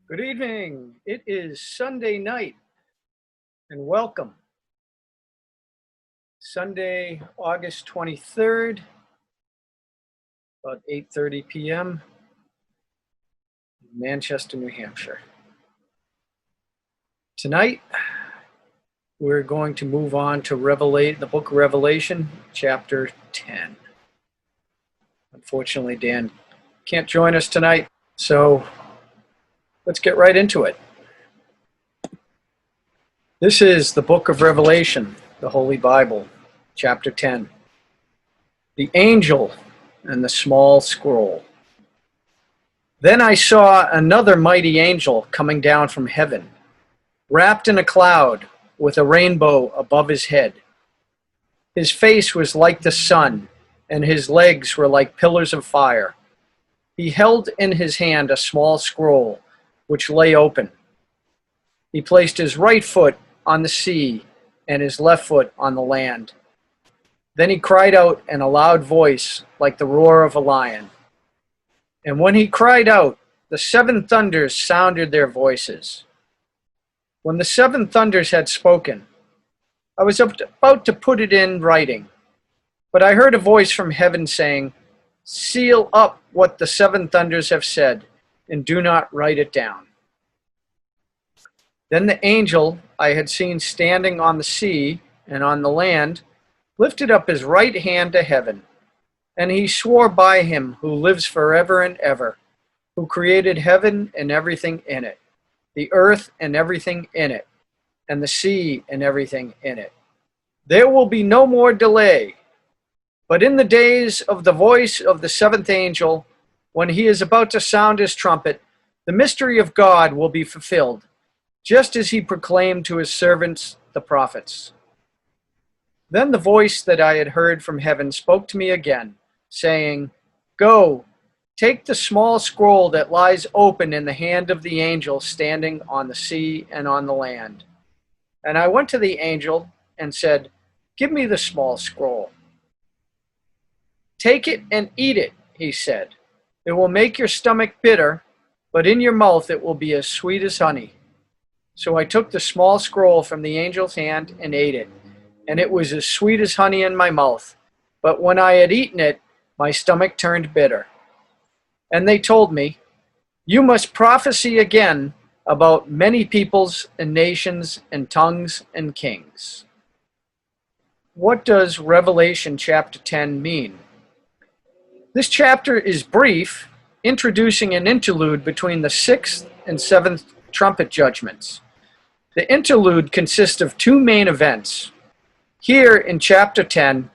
Good evening. It is Sunday night, and welcome. Sunday, August 23rd, about 8:30 p.m., Manchester, New Hampshire. Tonight, we're going to move on to the book of Revelation, chapter 10. Unfortunately, Dan can't join us tonight, so let's get right into it. This is the book of Revelation, the Holy Bible, chapter 10. The angel and the small scroll. Then I saw another mighty angel coming down from heaven, wrapped in a cloud with a rainbow above his head. His face was like the sun, and his legs were like pillars of fire. He held in his hand a small scroll, which lay open. He placed his right foot on the sea and his left foot on the land. Then he cried out in a loud voice like the roar of a lion. And when he cried out, the seven thunders sounded their voices. When the seven thunders had spoken, I was about to put it in writing, but I heard a voice from heaven saying, "Seal up what the seven thunders have said, and do not write it down." Then the angel I had seen standing on the sea and on the land lifted up his right hand to heaven, and he swore by him who lives forever and ever, who created heaven and everything in it, the earth and everything in it, and the sea and everything in it. There will be no more delay, but in the days of the voice of the seventh angel, when he is about to sound his trumpet, the mystery of God will be fulfilled, just as he proclaimed to his servants, the prophets. Then the voice that I had heard from heaven spoke to me again, saying, "Go, take the small scroll that lies open in the hand of the angel standing on the sea and on the land." And I went to the angel and said, "Give me the small scroll." "Take it and eat it," he said. "It will make your stomach bitter, but in your mouth it will be as sweet as honey." So I took the small scroll from the angel's hand and ate it, and it was as sweet as honey in my mouth. But when I had eaten it, my stomach turned bitter. And they told me, "You must prophesy again about many peoples and nations and tongues and kings." What does Revelation chapter 10 mean? This chapter is brief, introducing an interlude between the sixth and seventh trumpet judgments. The interlude consists of two main events. Here in chapter 10,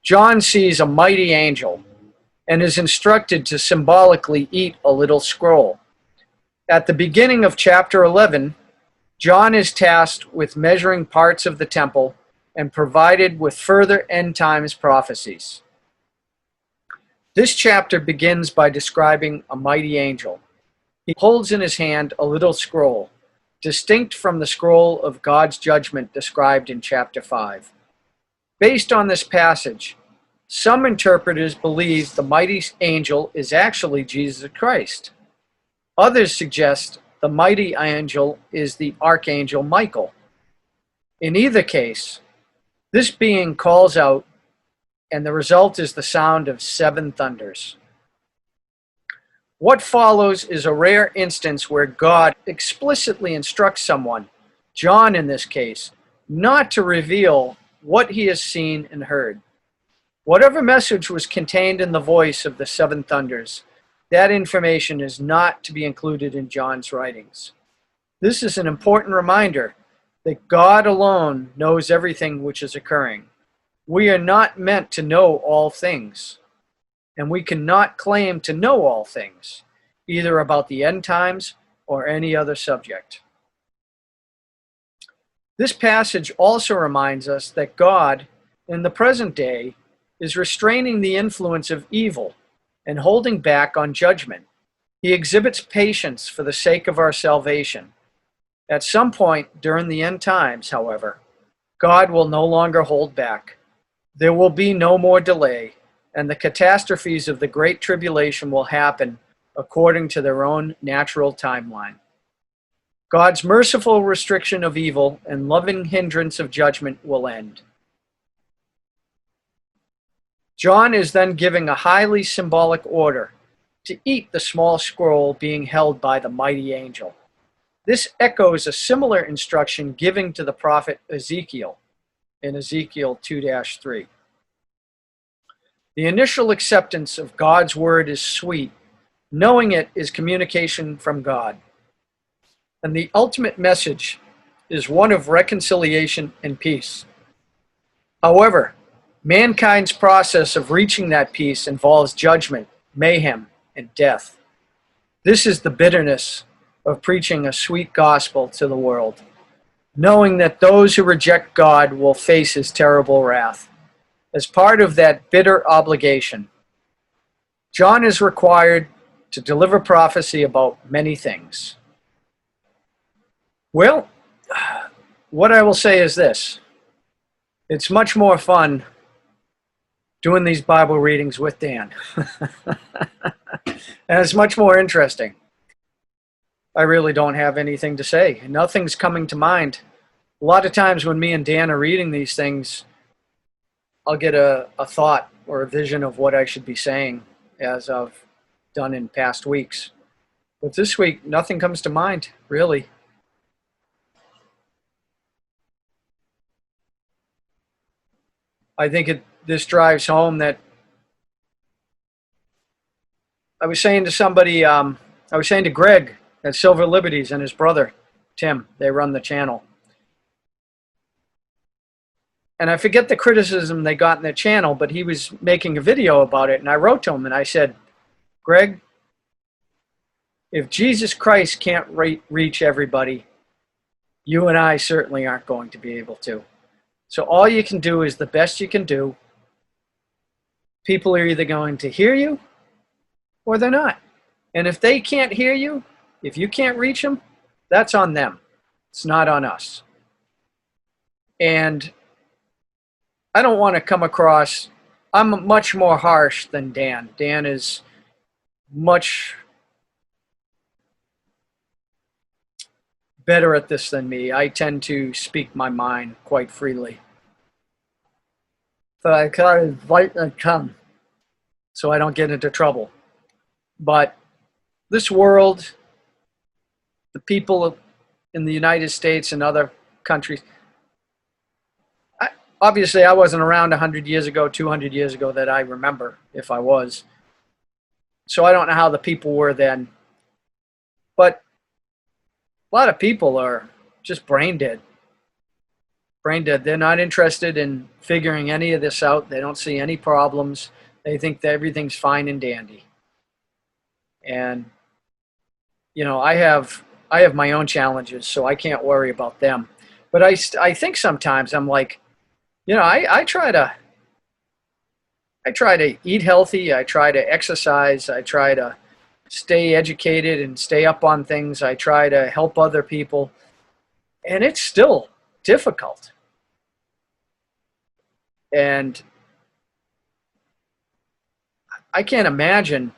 John sees a mighty angel and is instructed to symbolically eat a little scroll. At the beginning of chapter 11, John is tasked with measuring parts of the temple and provided with further end times prophecies. This chapter begins by describing a mighty angel. He holds in his hand a little scroll, distinct from the scroll of God's judgment described in chapter 5. Based on this passage, some interpreters believe the mighty angel is actually Jesus Christ. Others suggest the mighty angel is the archangel Michael. In either case, this being calls out, and the result is the sound of seven thunders. What follows is a rare instance where God explicitly instructs someone, John in this case, not to reveal what he has seen and heard. Whatever message was contained in the voice of the seven thunders, that information is not to be included in John's writings. This is an important reminder that God alone knows everything which is occurring. We are not meant to know all things, and we cannot claim to know all things, either about the end times or any other subject. This passage also reminds us that God, in the present day, is restraining the influence of evil and holding back on judgment. He exhibits patience for the sake of our salvation. At some point during the end times, however, God will no longer hold back. There will be no more delay, and the catastrophes of the Great Tribulation will happen according to their own natural timeline. God's merciful restriction of evil and loving hindrance of judgment will end. John is then giving a highly symbolic order to eat the small scroll being held by the mighty angel. This echoes a similar instruction given to the prophet Ezekiel in Ezekiel 2-3. The initial acceptance of God's word is sweet. Knowing it is communication from God. And the ultimate message is one of reconciliation and peace. However, mankind's process of reaching that peace involves judgment, mayhem, and death. This is the bitterness of preaching a sweet gospel to the world, knowing that those who reject God will face his terrible wrath. As part of that bitter obligation, John is required to deliver prophecy about many things. Well, what I will say is this. It's much more fun doing these Bible readings with Dan. And it's much more interesting. I really don't have anything to say. Nothing's coming to mind. A lot of times when me and Dan are reading these things, I'll get a thought or a vision of what I should be saying, as I've done in past weeks. But this week, nothing comes to mind, really. I think this drives home that I was saying to somebody, I was saying to Greg at Silver Liberties and his brother, Tim, they run the channel. And I forget the criticism they got in the channel, but he was making a video about it. And I wrote to him and I said, Greg, if Jesus Christ can't reach everybody, you and I certainly aren't going to be able to. So all you can do is the best you can do. People are either going to hear you or they're not. And if they can't hear you, if you can't reach them, that's on them. It's not on us. And I don't want to come across, I'm much more harsh than Dan. Dan is much better at this than me. I tend to speak my mind quite freely. So I try to bite my tongue so I don't get into trouble. But this world, the people in the United States and other countries, obviously I wasn't around 100 years ago, 200 years ago that I remember, if I was. So I don't know how the people were then. But a lot of people are just brain dead. Brain dead. They're not interested in figuring any of this out. They don't see any problems. They think that everything's fine and dandy. And, you know, I have my own challenges, so I can't worry about them. But I think sometimes I'm like, you know, I try to eat healthy. I try to exercise. I try to stay educated and stay up on things. I try to help other people. And it's still difficult. And I can't imagine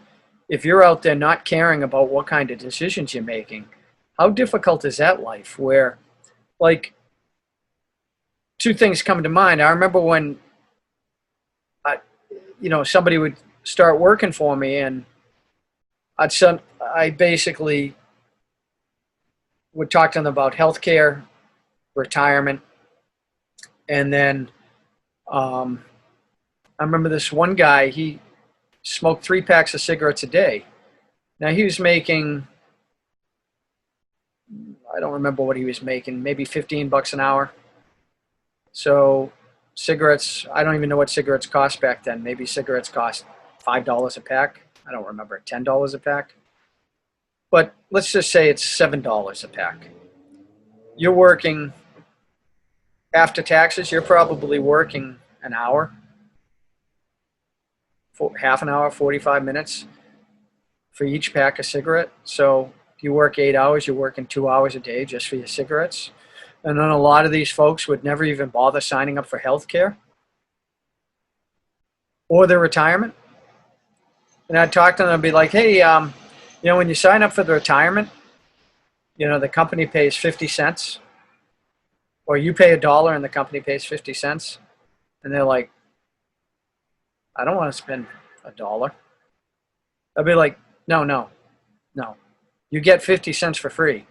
if you're out there not caring about what kind of decisions you're making. How difficult is that life? Where, like, two things come to mind. I remember when, somebody would start working for me, and I basically would talk to them about healthcare, retirement, and then I remember this one guy, he smoked 3 packs of cigarettes a day. Now he was making, I don't remember what he was making, maybe $15 an hour. So cigarettes, I don't even know what cigarettes cost back then. Maybe cigarettes cost $5 a pack. I don't remember, $10 a pack. But let's just say it's $7 a pack. You're working, after taxes, you're probably working an hour, half an hour, 45 minutes for each pack of cigarette. So if you work 8 hours, you're working 2 hours a day just for your cigarettes. And then a lot of these folks would never even bother signing up for health care or their retirement. And I'd talk to them and be like, hey, when you sign up for the retirement, The company pays 50 cents, or you pay $1 and the company pays 50 cents, and they're like, I don't want to spend $1. I'd be like, no, no, no. You get 50 cents for free.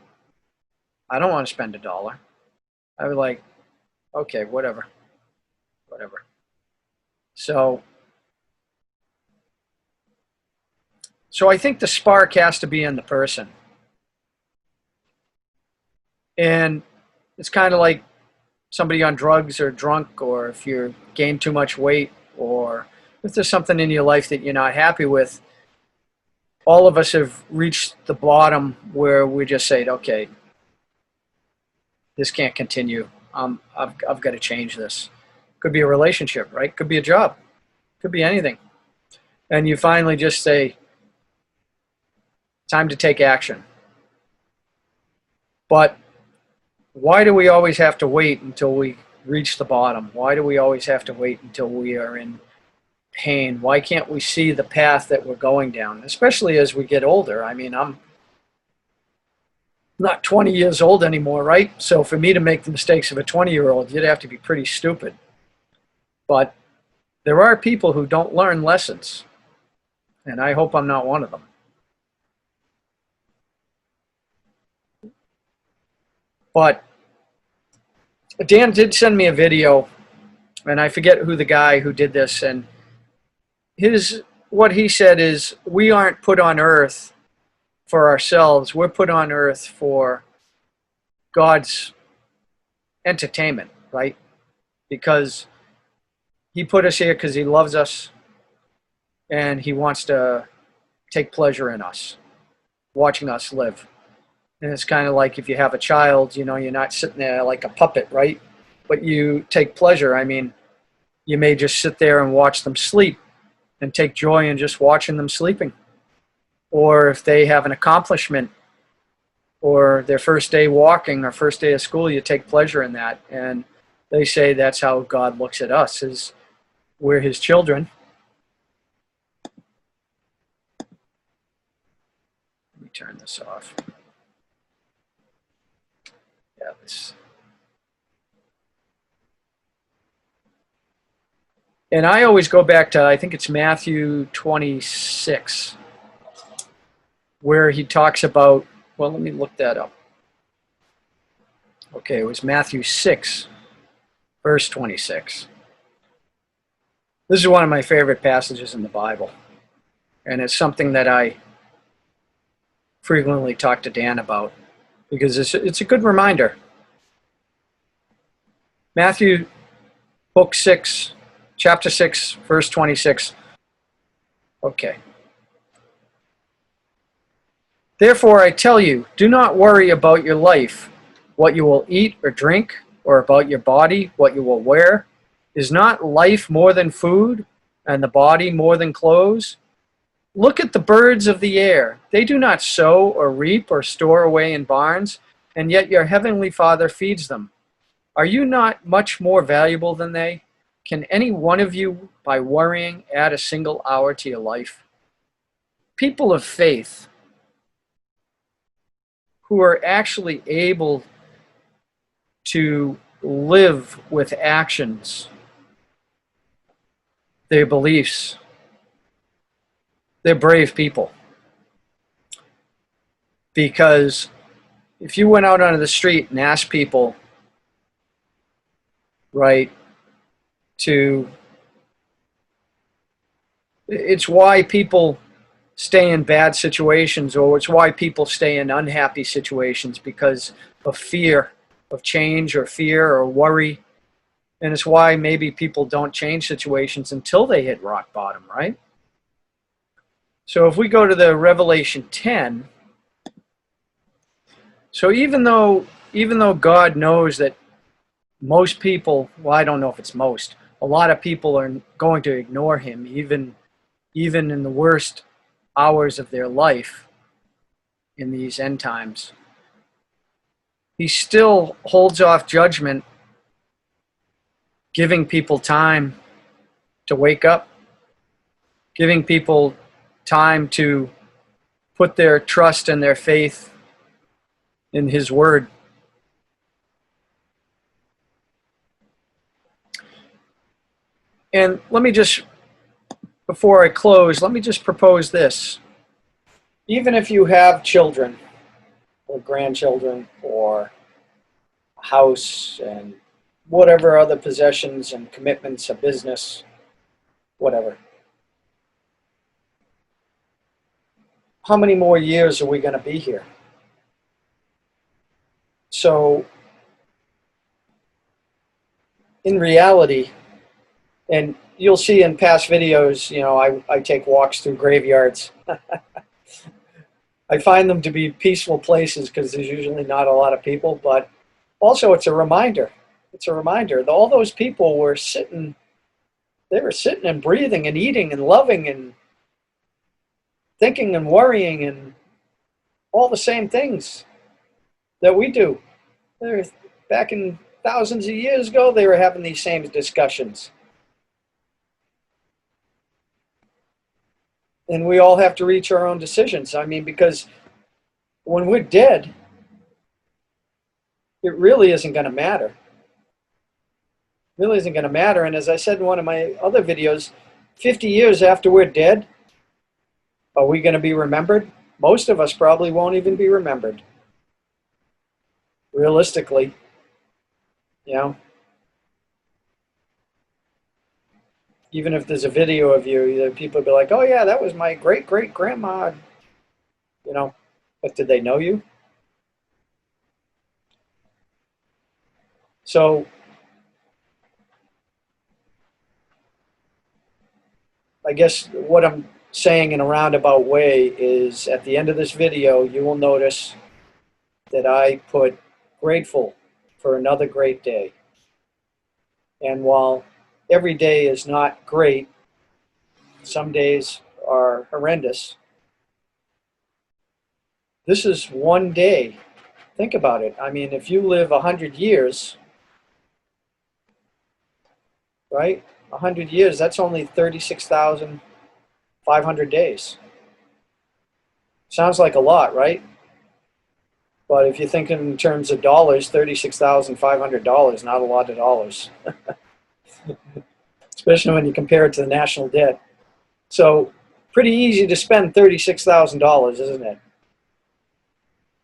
I don't want to spend $1. I'd be like, okay, whatever. So I think the spark has to be in the person. And it's kind of like somebody on drugs or drunk, or if you gain too much weight, or if there's something in your life that you're not happy with. All of us have reached the bottom where we just say, okay, this can't continue. I've got to change this. Could be a relationship, right? Could be a job. Could be anything. And you finally just say, time to take action. But why do we always have to wait until we reach the bottom? Why do we always have to wait until we are in pain? Why can't we see the path that we're going down, especially as we get older? I mean, I'm not 20 years old anymore, right? So for me to make the mistakes of a 20-year-old, you'd have to be pretty stupid. But there are people who don't learn lessons, and I hope I'm not one of them. But Dan did send me a video, and I forget who the guy who did this, and what he said is, we aren't put on earth for ourselves. We're put on earth for God's entertainment, right? Because he put us here because he loves us, and he wants to take pleasure in us, watching us live. And it's kind of like if you have a child, you're not sitting there like a puppet, right? But you take pleasure. I mean, you may just sit there and watch them sleep and take joy in just watching them sleeping. Or if they have an accomplishment, or their first day walking or first day of school, you take pleasure in that. And they say that's how God looks at us, is we're his children. Let me turn this off. Yeah, this. And I always go back to, I think it's Matthew 26, where he talks about, well, let me look that up. Okay, it was Matthew 6, verse 26. This is one of my favorite passages in the Bible, and it's something that I frequently talk to Dan about, because it's a good reminder. Matthew book 6, chapter 6, verse 26. Okay. Therefore I tell you, do not worry about your life, what you will eat or drink, or about your body, what you will wear. Is not life more than food, and the body more than clothes? Look at the birds of the air. They do not sow or reap or store away in barns, and yet your heavenly Father feeds them. Are you not much more valuable than they? Can any one of you, by worrying, add a single hour to your life? People of faith who are actually able to live with actions their beliefs, they're brave people. Because if you went out onto the street and asked people, right, it's why people stay in bad situations, or it's why people stay in unhappy situations, because of fear of change, or fear or worry. And it's why maybe people don't change situations until they hit rock bottom, right? So if we go to the Revelation 10, so even though God knows that most people, well, I don't know if it's most, a lot of people are going to ignore him, even in the worst hours of their life in these end times, he still holds off judgment, giving people time to wake up, giving people time to put their trust and their faith in His Word. And let me just, before I close, let me just propose this. Even if you have children or grandchildren or a house and whatever other possessions and commitments, a business, whatever, how many more years are we going to be here? So, in reality, and you'll see in past videos, I take walks through graveyards. I find them to be peaceful places because there's usually not a lot of people, but also it's a reminder. It's a reminder that all those people were sitting and breathing and eating and loving and thinking and worrying and all the same things that we do. Back in thousands of years ago, they were having these same discussions. And we all have to reach our own decisions. I mean, because when we're dead, it really isn't going to matter. It really isn't going to matter. And as I said in one of my other videos, 50 years after we're dead, are we going to be remembered? Most of us probably won't even be remembered. Realistically, even if there's a video of you, people will be like, oh yeah, that was my great-great-grandma, but did they know you? So, I guess what I'm saying in a roundabout way is at the end of this video, you will notice that I put grateful for another great day. And while every day is not great, some days are horrendous, this is one day. Think about it. I mean, if you live 100 years, right? 100 years, that's only 36,500 days. Sounds like a lot, right? But if you think in terms of dollars, $36,500, not a lot of dollars. Especially when you compare it to the national debt. So, pretty easy to spend $36,000, isn't it?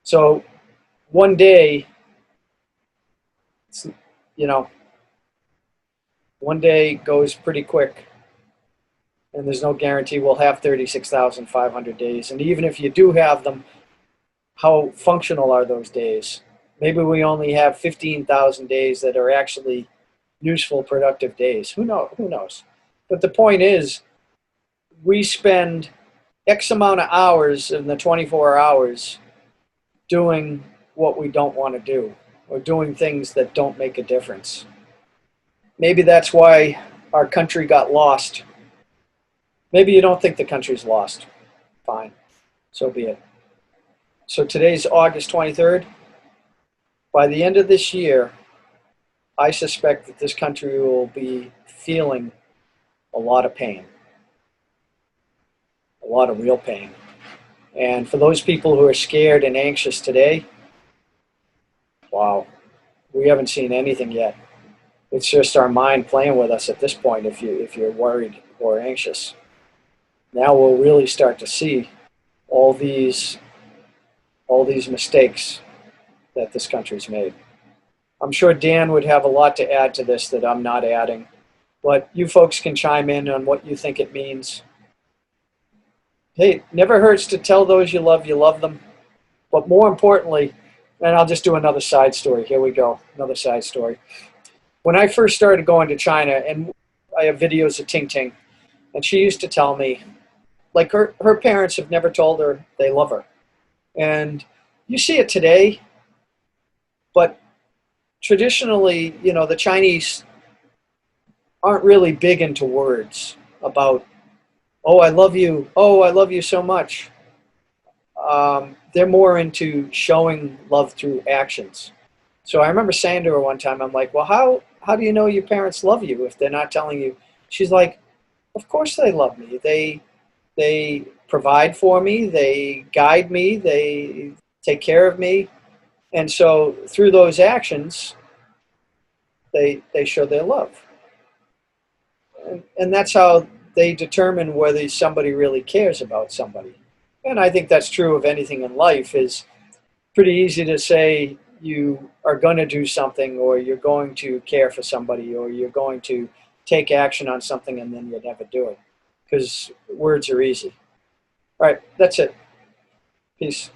So, one day, one day goes pretty quick. And there's no guarantee we'll have 36,500 days. And even if you do have them, how functional are those days? Maybe we only have 15,000 days that are actually useful, productive days. Who knows? But the point is, we spend X amount of hours in the 24 hours doing what we don't want to do, or doing things that don't make a difference. Maybe that's why our country got lost. Maybe you don't think the country's lost. Fine. So be it. So today's August 23rd. By the end of this year, I suspect that this country will be feeling a lot of pain. A lot of real pain. And for those people who are scared and anxious today, wow, we haven't seen anything yet. It's just our mind playing with us at this point if you're worried or anxious. Now we'll really start to see all these mistakes that this country's made. I'm sure Dan would have a lot to add to this that I'm not adding, but you folks can chime in on what you think it means. Hey, never hurts to tell those you love them. But more importantly, and I'll just do another side story. Here we go, another side story. When I first started going to China, and I have videos of Ting Ting, and she used to tell me, like her parents have never told her they love her. And you see it today, but traditionally, the Chinese aren't really big into words about, oh, I love you so much. They're more into showing love through actions. So I remember saying to her one time, I'm like, well, how do you know your parents love you if they're not telling you? She's like, of course they love me. They provide for me. They guide me. They take care of me. And so through those actions, they show their love. And that's how they determine whether somebody really cares about somebody. And I think that's true of anything in life. Is pretty easy to say you are going to do something, or you're going to care for somebody, or you're going to take action on something, and then you never do it, because words are easy. All right, that's it. Peace.